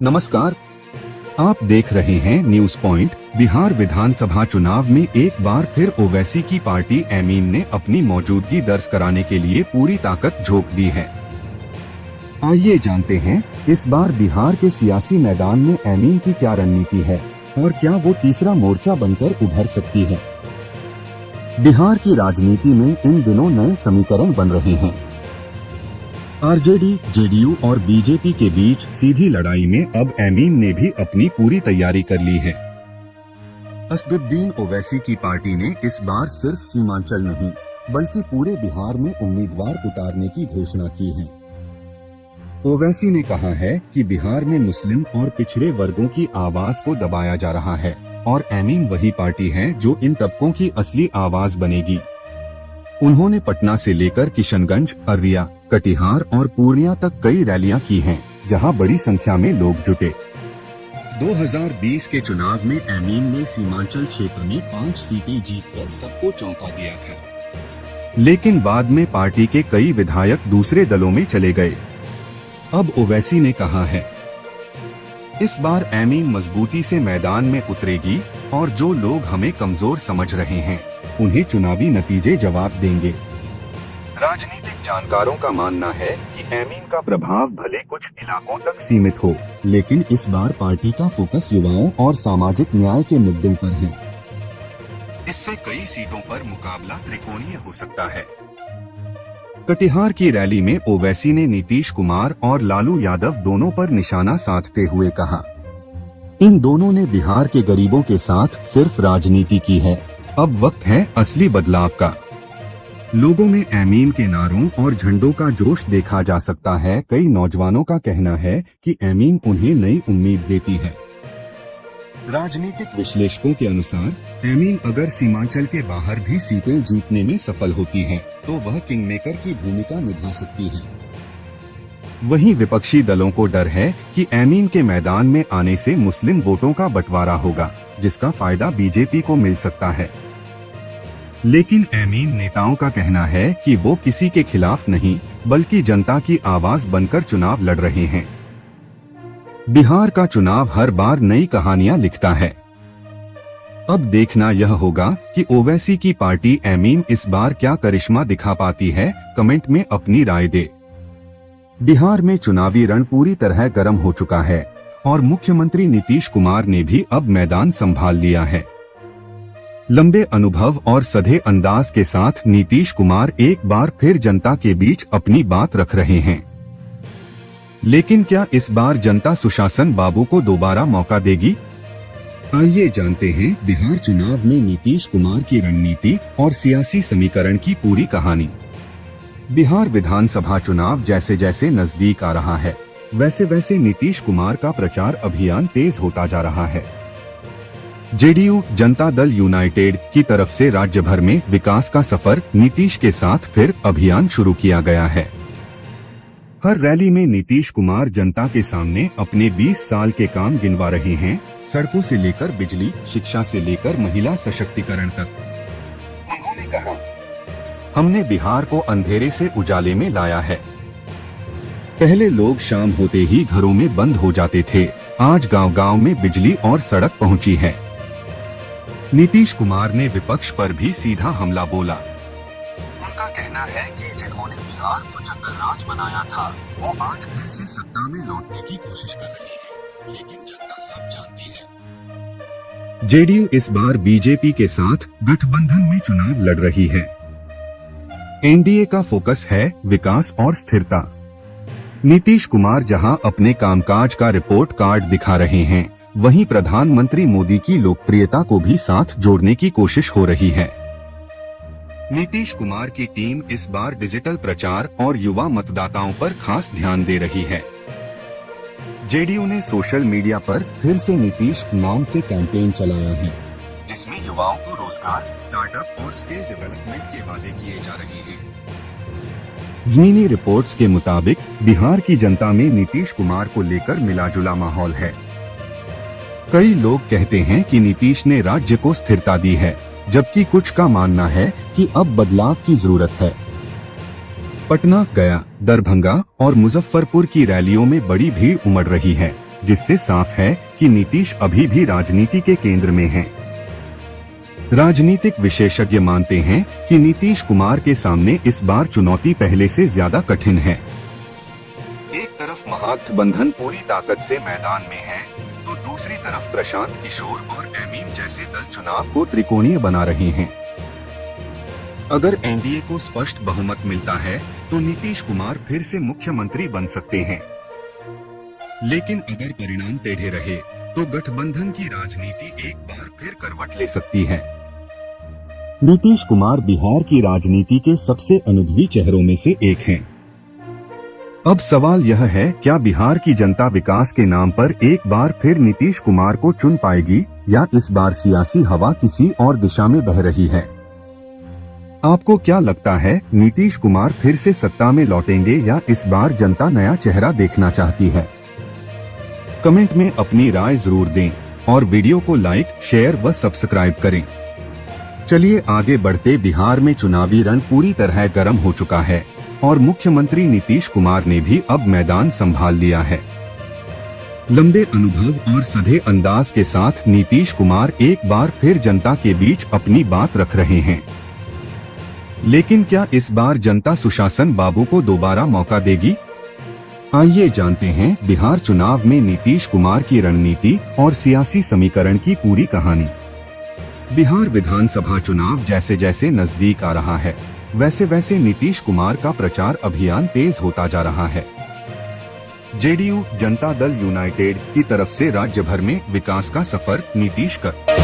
नमस्कार, आप देख रहे हैं न्यूज पॉइंट। बिहार विधानसभा चुनाव में एक बार फिर ओवैसी की पार्टी एमीन ने अपनी मौजूदगी दर्ज कराने के लिए पूरी ताकत झोंक दी है। आइए जानते हैं इस बार बिहार के सियासी मैदान में एमीन की क्या रणनीति है और क्या वो तीसरा मोर्चा बनकर उभर सकती है। बिहार की राजनीति में इन दिनों नए समीकरण बन रहे हैं। आरजेडी, जेडीयू और बीजेपी के बीच सीधी लड़ाई में अब एमीन ने भी अपनी पूरी तैयारी कर ली है। असदुद्दीन ओवैसी की पार्टी ने इस बार सिर्फ सीमांचल नहीं बल्कि पूरे बिहार में उम्मीदवार उतारने की घोषणा की है। ओवैसी ने कहा है कि बिहार में मुस्लिम और पिछड़े वर्गों की आवाज को दबाया जा रहा है और एमीन वही पार्टी है जो इन तबकों की असली आवाज बनेगी। उन्होंने पटना से लेकर किशनगंज, अररिया, कटिहार और पूर्णिया तक कई रैलियां की हैं, जहां बड़ी संख्या में लोग जुटे। 2020 के चुनाव में एमीन ने सीमांचल क्षेत्र में 5 सीटें जीतकर सबको चौंका दिया था, लेकिन बाद में पार्टी के कई विधायक दूसरे दलों में चले गए। अब ओवैसी ने कहा है, इस बार एमीन मजबूती से मैदान में उतरेगी और जो लोग हमें कमजोर समझ रहे हैं उन्हें चुनावी नतीजे जवाब देंगे। राजनीतिक जानकारों का मानना है कि एमीन का प्रभाव भले कुछ इलाकों तक सीमित हो, लेकिन इस बार पार्टी का फोकस युवाओं और सामाजिक न्याय के मुद्दों पर है। इससे कई सीटों पर मुकाबला त्रिकोणीय हो सकता है। कटिहार की रैली में ओवैसी ने नीतीश कुमार और लालू यादव दोनों पर निशाना साधते हुए कहा, इन दोनों ने बिहार के गरीबों के साथ सिर्फ राजनीति की है, अब वक्त है असली बदलाव का। लोगों में एमीन के नारों और झंडों का जोश देखा जा सकता है। कई नौजवानों का कहना है कि एमीन उन्हें नई उम्मीद देती है। राजनीतिक विश्लेषकों के अनुसार एमीन अगर सीमांचल के बाहर भी सीटें जीतने में सफल होती है तो वह किंगमेकर की भूमिका निभा सकती है। वहीं विपक्षी दलों को डर है कि एमीन के मैदान में आने से मुस्लिम वोटों का बंटवारा होगा, जिसका फायदा बीजेपी को मिल सकता है। लेकिन एमीन नेताओं का कहना है कि वो किसी के खिलाफ नहीं बल्कि जनता की आवाज बनकर चुनाव लड़ रहे हैं। बिहार का चुनाव हर बार नई कहानियां लिखता है। अब देखना यह होगा कि ओवैसी की पार्टी एमीन इस बार क्या करिश्मा दिखा पाती है। कमेंट में अपनी राय दे। बिहार में चुनावी रण पूरी तरह गर्म हो चुका है और मुख्यमंत्री नीतीश कुमार ने भी अब मैदान संभाल लिया है। लंबे अनुभव और सधे अंदाज के साथ नीतीश कुमार एक बार फिर जनता के बीच अपनी बात रख रहे हैं। लेकिन क्या इस बार जनता सुशासन बाबू को दोबारा मौका देगी? आइए जानते हैं बिहार चुनाव में नीतीश कुमार की रणनीति और सियासी समीकरण की पूरी कहानी। बिहार विधानसभा चुनाव जैसे जैसे नजदीक आ रहा है, वैसे वैसे नीतीश कुमार का प्रचार अभियान तेज होता जा रहा है। जेडीयू, जनता दल यूनाइटेड की तरफ से राज्य भर में विकास का सफर नीतीश के साथ फिर अभियान शुरू किया गया है। हर रैली में नीतीश कुमार जनता के सामने अपने 20 साल के काम गिनवा रहे हैं, सड़कों से लेकर बिजली, शिक्षा से लेकर महिला सशक्तिकरण तक। उन्होंने कहा, हमने बिहार को अंधेरे से उजाले में लाया है। पहले लोग शाम होते ही घरों में बंद हो जाते थे, आज गांव-गांव में बिजली और सड़क पहुंची है। नीतीश कुमार ने विपक्ष पर भी सीधा हमला बोला। उनका कहना है कि जिन्होंने बिहार को जंगल राज बनाया था वो आज फिर से सत्ता में लौटने की कोशिश कर रहे हैं, लेकिन जनता सब जानती है। जेडीयू इस बार बीजेपी के साथ गठबंधन में चुनाव लड़ रही है। एनडीए का फोकस है विकास और स्थिरता। नीतीश कुमार जहां अपने कामकाज का रिपोर्ट कार्ड दिखा रहे हैं, वहीं प्रधानमंत्री मोदी की लोकप्रियता को भी साथ जोड़ने की कोशिश हो रही है। नीतीश कुमार की टीम इस बार डिजिटल प्रचार और युवा मतदाताओं पर खास ध्यान दे रही है। जेडीयू ने सोशल मीडिया पर फिर से नीतीश नाम से कैंपेन चलाया है, जिसमें युवाओं को रोजगार, स्टार्टअप और स्किल डेवलपमेंट के वादे किए जा रहे हैं। ज़मीनी रिपोर्ट्स के मुताबिक बिहार की जनता में नीतीश कुमार को लेकर मिला-जुला माहौल है। कई लोग कहते हैं कि नीतीश ने राज्य को स्थिरता दी है, जबकि कुछ का मानना है कि अब बदलाव की जरूरत है। पटना, गया, दरभंगा और मुजफ्फरपुर की रैलियों में बड़ी भीड़ उमड़ रही है, जिससे साफ है कि नीतीश अभी भी राजनीति के केंद्र में हैं। राजनीतिक विशेषज्ञ मानते हैं कि नीतीश कुमार के सामने इस बार चुनौती पहले से ज्यादा कठिन है। एक तरफ महागठबंधन पूरी ताकत से मैदान में है, तो दूसरी तरफ प्रशांत किशोर और एमीन जैसे दल चुनाव को त्रिकोणीय बना रहे हैं। अगर एनडीए को स्पष्ट बहुमत मिलता है तो नीतीश कुमार फिर से मुख्यमंत्री बन सकते हैं, लेकिन अगर परिणाम टेढ़े रहे तो गठबंधन की राजनीति एक बार फिर करवट ले सकती है। नीतीश कुमार बिहार की राजनीति के सबसे अनुभवी चेहरों में से एक हैं। अब सवाल यह है, क्या बिहार की जनता विकास के नाम पर एक बार फिर नीतीश कुमार को चुन पाएगी या इस बार सियासी हवा किसी और दिशा में बह रही है? आपको क्या लगता है, नीतीश कुमार फिर से सत्ता में लौटेंगे या इस बार जनता नया चेहरा देखना चाहती है? कमेंट में अपनी राय जरूर दें और वीडियो को लाइक, शेयर व सब्सक्राइब करें। चलिए आगे बढ़ते। बिहार में चुनावी रण पूरी तरह गर्म हो चुका है और मुख्यमंत्री नीतीश कुमार ने भी अब मैदान संभाल लिया है। लंबे अनुभव और सधे अंदाज के साथ नीतीश कुमार एक बार फिर जनता के बीच अपनी बात रख रहे हैं। लेकिन क्या इस बार जनता सुशासन बाबू को दोबारा मौका देगी? आइए जानते हैं बिहार चुनाव में नीतीश कुमार की रणनीति और सियासी समीकरण की पूरी कहानी। बिहार विधानसभा चुनाव जैसे जैसे नजदीक आ रहा है, वैसे वैसे नीतीश कुमार का प्रचार अभियान तेज होता जा रहा है। जेडीयू जनता दल यूनाइटेड की तरफ से राज्य भर में विकास का सफर नीतीश कर